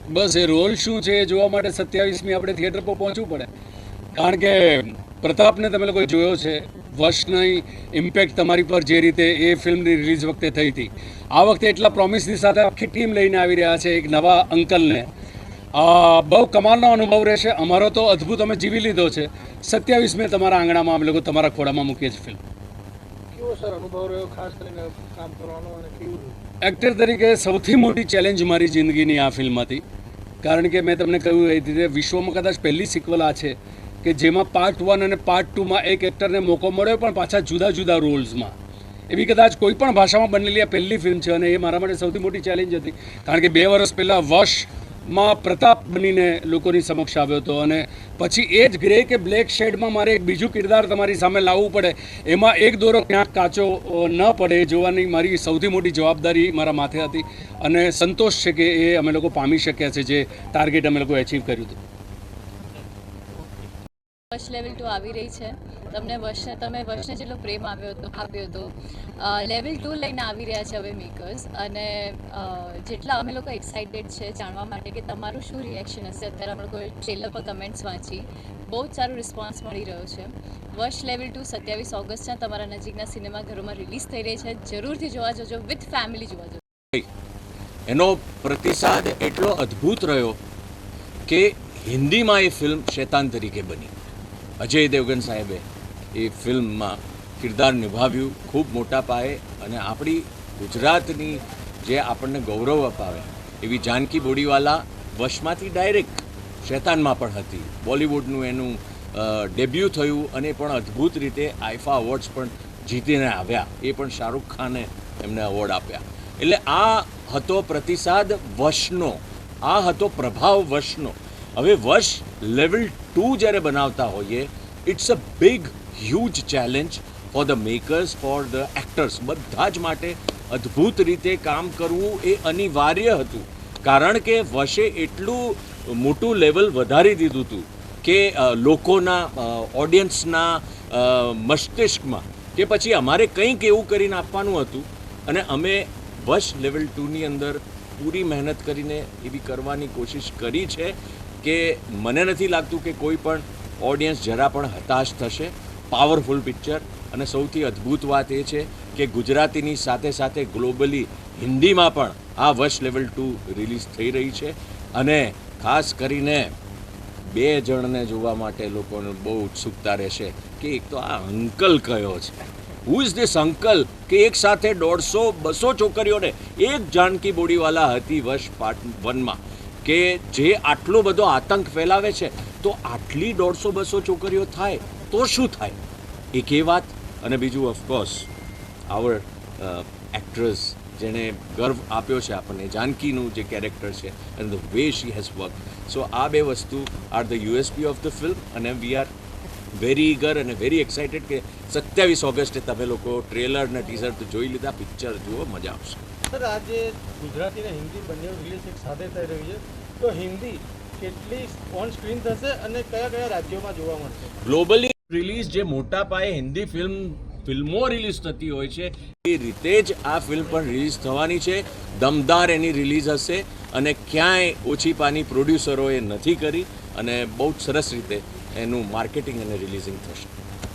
બસ એ role શું છે એ જોવા માટે 27મી આપણે થિયેટર પર પહોંચવું પડે. કારણ કે પ્રતાપને તમે લોકો જોયો છે, વશની ઇમ્પેક્ટ તમારી પર જે રીતે એ ફિલ્મની રિલીઝ વખતે થઈ હતી, આ વખતે એટલા પ્રોમિસની સાથે આખી ટીમ લઈને આવી રહ્યા છે એક નવા અંકલને. બહુ કમાલનો અનુભવ રહેશે. અમારો તો અદ્ભુત અમે જીવી લીધો છે. 27મે તમારા આંગણામાં અમે લોકો તમારા ખોડામાં મૂકીએ છીએ ફિલ્મ. કેવો સર અનુભવ રહ્યો ખાસ કરીને કામ કરવાનો અને કેવું? એક્ટર તરીકે સૌથી મોટી ચેલેન્જ મારી જિંદગીની આ ફિલ્મ હતી. કારણ કે મેં તમને કહ્યું એ રીતે વિશ્વમાં કદાચ પહેલી સિક્વલ આ છે કે જેમાં પાર્ટ 1 અને પાર્ટ 2માં એક એક્ટરને મોકો મળ્યો પણ પાછા જુદા જુદા રોલ્સમાં. એવી કદાચ કોઈ પણ ભાષામાં બનેલી આ પહેલી ફિલ્મ છે અને એ મારા માટે સૌથી મોટી ચેલેન્જ હતી. કારણ કે 2 વર્ષ પહેલાં વશમાં પ્રતાપ બનીને લોકોની સમક્ષ આવ્યો હતો અને પછી એ જ ગ્રે કે બ્લેક શેડમાં મારે એક બીજું કિરદાર તમારી સામે લાવવું પડે, એમાં એક દોરો ક્યાંક કાચો ન પડે જોવાની મારી સૌથી મોટી જવાબદારી મારા માથે હતી. અને સંતોષ છે કે એ અમે લોકો પામી શક્યા છે જે ટાર્ગેટ અમે લોકો એચીવ કર્યું હતું. વશ લેવલ 2 આવી રહી છે. તમે વશને જેટલો પ્રેમ આપ્યો હતો લેવલ 2 લઈને આવી રહ્યા છે હવે મેકર્સ. અને જેટલા અમે લોકો એક્સાઇટેડ છે જાણવા માટે કે તમારું શું રિએક્શન હશે. અત્યારે અમે લોકોએ ટ્રેલર પર કમેન્ટ્સ વાંચી, બહુ જ સારો રિસ્પોન્સ મળી રહ્યો છે. વશ લેવલ 2 27 ઓગસ્ટના તમારા નજીકના સિનેમાઘરોમાં રિલીઝ થઈ રહી છે. જરૂરથી જોવા જજો, વિથ ફેમિલી જોવા જજો. એનો પ્રતિસાદ એટલો અદ્ભુત રહ્યો કે હિન્દીમાં એ ફિલ્મ શેતાન તરીકે બની. અજય દેવગન સાહેબે એ ફિલ્મમાં કિરદાર નિભાવ્યું ખૂબ મોટા પાયે. અને આપણી ગુજરાતની જે આપણને ગૌરવ અપાવે એવી જાનકી બોડીવાલા વશમાંથી ડાયરેક્ટ શેતાનમાં પણ હતી. બોલિવૂડનું એનું ડેબ્યુ થયું અને પણ અદ્ભુત રીતે આઈફા અવોર્ડ્સ પણ જીતીને આવ્યા. એ પણ શાહરૂખ ખાને એમને અવોર્ડ આપ્યા. એટલે આ હતો પ્રતિસાદ વશનો, આ હતો પ્રભાવ વશનો. હવે વશ લેવલ 2 જ્યારે બનાવતા હોઈએ, it's a big huge challenge for the makers, for the actors, બધા જ માટે અદ્ભુત રીતે કામ કરવું એ અનિવાર્ય હતું. કારણ કે વશે એટલું મોટું લેવલ વધારી દીધું હતું કે લોકોના ઓડિયન્સના મસ્તિષ્કમાં કે પછી અમારે કંઈક એવું કરીને આપવાનું હતું. અને અમે વશ લેવલ 2ની અંદર પૂરી મહેનત કરીને એવી કરવાની કોશિશ કરી છે કે મને નથી લાગતું કે કોઈ પણ ઓડિયન્સ જરા પણ હતાશ થશે. Powerful picture. અને સૌથી અદ્ભુત વાત એ છે કે ગુજરાતીની સાથે સાથે ગ્લોબલી હિન્દીમાં પણ આ વશ લેવલ 2 રિલીઝ થઈ રહી છે. અને ખાસ કરીને 2 જણને જોવા માટે લોકોને બહુ ઉત્સુકતા રહેશે કે એક તો આ અંકલ કયો છે, હુ ઇઝ ધીસ અંકલ, કે એક સાથે 150-200 છોકરીઓને એક જાનકી બોડીવાલા હતી વશ પાર્ટ 1માં, કે જે આટલો બધો આતંક ફેલાવે છે તો આટલી 150-200 છોકરીઓ થાય તો શું થાય? એક એ વાત. અને બીજું ઓફકોર્સ આવર એક્ટ્રેસ જેણે ગર્વ આપ્યો છે આપણને, જાનકીનું જે કેરેક્ટર છે અને the way she has work. So આ 2 વસ્તુ are the USP of the film. અને વી આર વેરી ઈગર અને વેરી એક્સાઇટેડ કે 27 ઓગસ્ટે તમે લોકો ટ્રેલર અને ટીઝર તો જોઈ લીધા, પિક્ચર જુઓ, મજા આવશે. સર, આજે ગુજરાતી અને હિન્દી બંને રિલીઝ એક સાથે થઈ રહી છે, તો હિન્દી કેટલી ઓન સ્ક્રીન થશે અને કયા કયા રાજ્યોમાં જોવા મળશે? ગ્લોબલી રિલીઝ જે મોટા પાયે હિન્દી ફિલ્મો રિલીઝ થતી હોય છે એ રીતે જ આ ફિલ્મ પણ રિલીઝ થવાની છે. દમદાર એની રિલીઝ હશે અને ક્યાંય ઓછી પાની પ્રોડ્યુસરોએ નથી કરી અને બહુ જ સરસ રીતે એનું માર્કેટિંગ અને રિલીઝિંગ થશે.